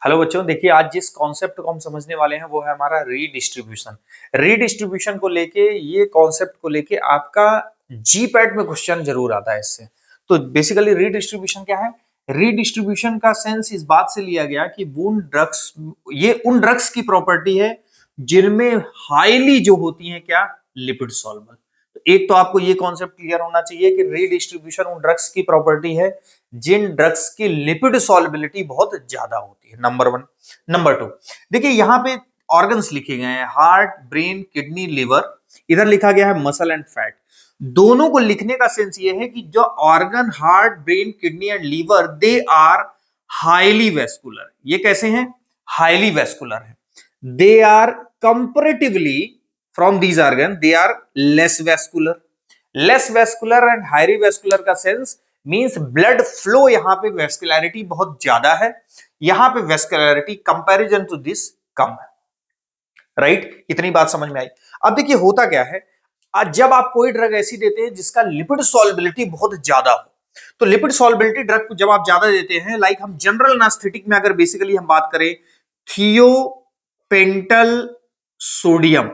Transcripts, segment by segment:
Hello बच्चों, देखिए आज जिस कॉन्सेप्ट को हम समझने वाले हैं वो है हमारा रीडिस्ट्रीब्यूशन। रीडिस्ट्रीब्यूशन को लेके, ये कॉन्सेप्ट को लेके आपका जीपैट में क्वेश्चन जरूर आता है इससे। तो बेसिकली रीडिस्ट्रीब्यूशन क्या है? रीडिस्ट्रीब्यूशन का सेंस इस बात से लिया गया कि ये उन ड्रग्स की प्रॉपर्टी है जिनमें हाईली जो होती है क्या, लिपिड सॉल्युबल। तो एक तो आपको ये कॉन्सेप्ट क्लियर होना चाहिए कि रीडिस्ट्रीब्यूशन उन ड्रग्स की प्रॉपर्टी है जिन ड्रग्स की लिपिड सॉल्युबिलिटी बहुत ज्यादा होती है, नंबर वन। नंबर टू, देखिए यहां पे ऑर्गन्स लिखे गए हैं, हार्ट, ब्रेन, किडनी, लिवर। इधर लिखा गया है मसल एंड फैट। दोनों को लिखने का सेंस ये है कि जो organ heart, brain, kidney and liver, they are highly vascular. ये कैसे हैं? हाईली वेस्कुलर है। They are comparatively from these organ they are less vascular. Less vascular and highly vascular का सेंस मींस ब्लड फ्लो, यहां पे vascularity बहुत ज्यादा है, यहां पे वेस्कुलरिटी कंपैरिजन टू दिस कम है। राइट? इतनी बात समझ में आई। अब देखिए होता क्या है, आज जब आप कोई ड्रग ऐसी देते हैं जिसका लिपिड सॉल्युबिलिटी बहुत ज्यादा हो, तो लिपिड सॉल्युबिलिटी ड्रग को जब आप ज्यादा देते हैं, लाइक हम जनरल एनेस्थेटिक में अगर बेसिकली हम बात करें, थियोपेंटल सोडियम,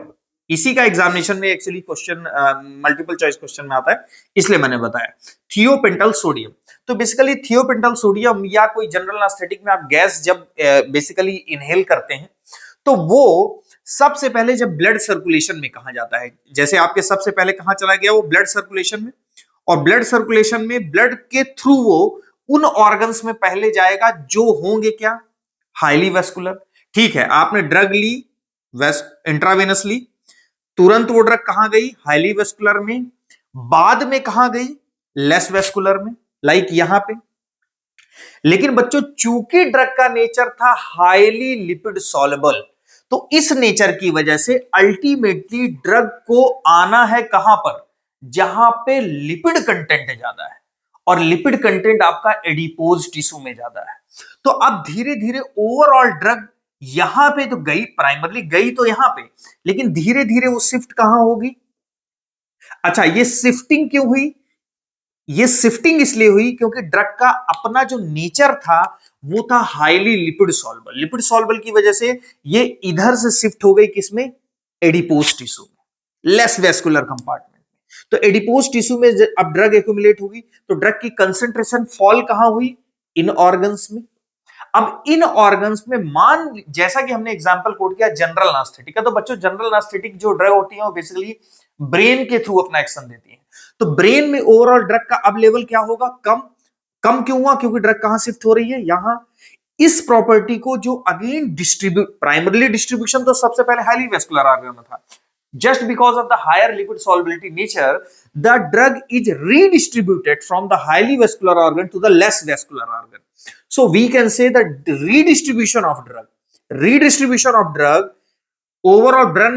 इसी का एग्जामिनेशन में actually question multiple choice question में आता है, इसलिए मैंने बताया थियोपेंटल सोडियम। तो बेसिकली थियोपेंटल सोडियम या कोई जनरल एनेस्थेटिक में आप गैस जब बेसिकली इनहेल करते हैं, तो वो सबसे पहले जब ब्लड सर्कुलेशन में कहा जाता है, जैसे आपके सबसे पहले कहां चला गया, वो ब्लड सर्कुलेशन में। और ब्लड सर्कुलेशन में ब्लड के थ्रू वो उन ऑर्गन्स में पहले जाएगा जो होंगे क्या, हाईली वेस्कुलर। ठीक है, आपने ड्रग ली इंट्रावेनसली, तुरंत वो ड्रग कहां गई, हाईली वेस्कुलर में। बाद में कहां गई, लेस वेस्कुलर में, लाइक यहां पे। लेकिन बच्चों चूंकि ड्रग का नेचर था हाईली लिपिड सॉल्युबल, तो इस नेचर की वजह से अल्टीमेटली ड्रग को आना है कहां पर, जहां पे लिपिड कंटेंट ज्यादा है, और लिपिड कंटेंट आपका एडिपोज टिश्यू में ज्यादा है। तो अब धीरे धीरे ओवरऑल ड्रग यहां पे तो गई, प्राइमरली गई तो यहां पे, लेकिन धीरे धीरे वो शिफ्ट कहां होगी। अच्छा, ये शिफ्टिंग क्यों हुई? ये शिफ्टिंग इसलिए हुई क्योंकि ड्रग का अपना जो नेचर था वो था highly lipid soluble. Lipid soluble की वजह से ये इधर से शिफ्ट हो गई किसमें, एडिपोज टिश्यू में, लेस वेस्कुलर कंपार्टमेंट में। तो एडिपोज टिश्यू में अब ड्रग एक्यूमुलेट होगी, तो ड्रग की कंसेंट्रेशन फॉल कहां हुई, इन ऑर्गन्स में। अब इन ऑर्गन्स में मान, जैसा कि हमने एग्जांपल कोट किया जनरल एनेस्थेटिक का, तो बच्चों जनरल एनेस्थेटिक जो ड्रग होती है वो बेसिकली ब्रेन के थ्रू अपना एक्शन देती है। तो ब्रेन में ओवरऑल ड्रग का अब लेवल क्या होगा, कम। कम क्यों हुआ? क्योंकि ड्रग कहां शिफ्ट हो रही है, यहां। इस प्रॉपर्टी को जो अगेन डिस्ट्रीब्यूट, प्राइमरली डिस्ट्रीब्यूशन तो सबसे पहले हाईली वेस्कुलर ऑर्गन में था, just because of the higher lipid solubility nature, the drug is redistributed from the highly vascular organ to the less vascular organ. So we can say that redistribution of drug overall brain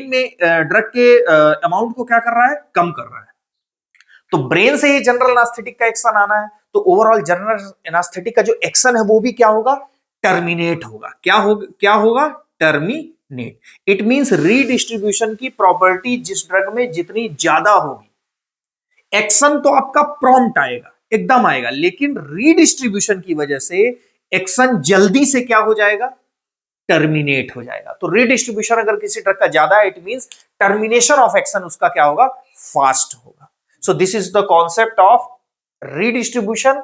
में drug के amount को क्या कर रहा है, कम कर रहा है। तो ब्रेन से ही जनरल एनास्थेटिक का एक्शन आना है, तो ओवरऑल जनरल एनास्थेटिक का जो एक्शन है वो भी क्या होगा, टर्मिनेट होगा। क्या होगा, टर्मिनेट। इट मींस रीडिस्ट्रीब्यूशन की प्रॉपर्टी जिस ड्रग में जितनी ज्यादा होगी, एक्शन तो आपका प्रॉम्प्ट आएगा, एकदम आएगा, लेकिन रीडिस्ट्रीब्यूशन की वजह से एक्शन जल्दी से क्या हो जाएगा, टर्मिनेट हो जाएगा। तो रीडिस्ट्रीब्यूशन अगर किसी ड्रग का ज्यादा है, it means termination of action उसका क्या होगा, फास्ट होगा। So this is the concept of redistribution.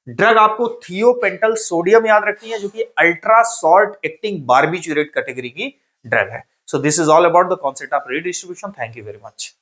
Drug आपको थियोपेंटल सोडियम याद रखनी है, जो कि ultra short acting barbiturate category की ड्रग है। So this is all about the concept of redistribution. Thank you very much.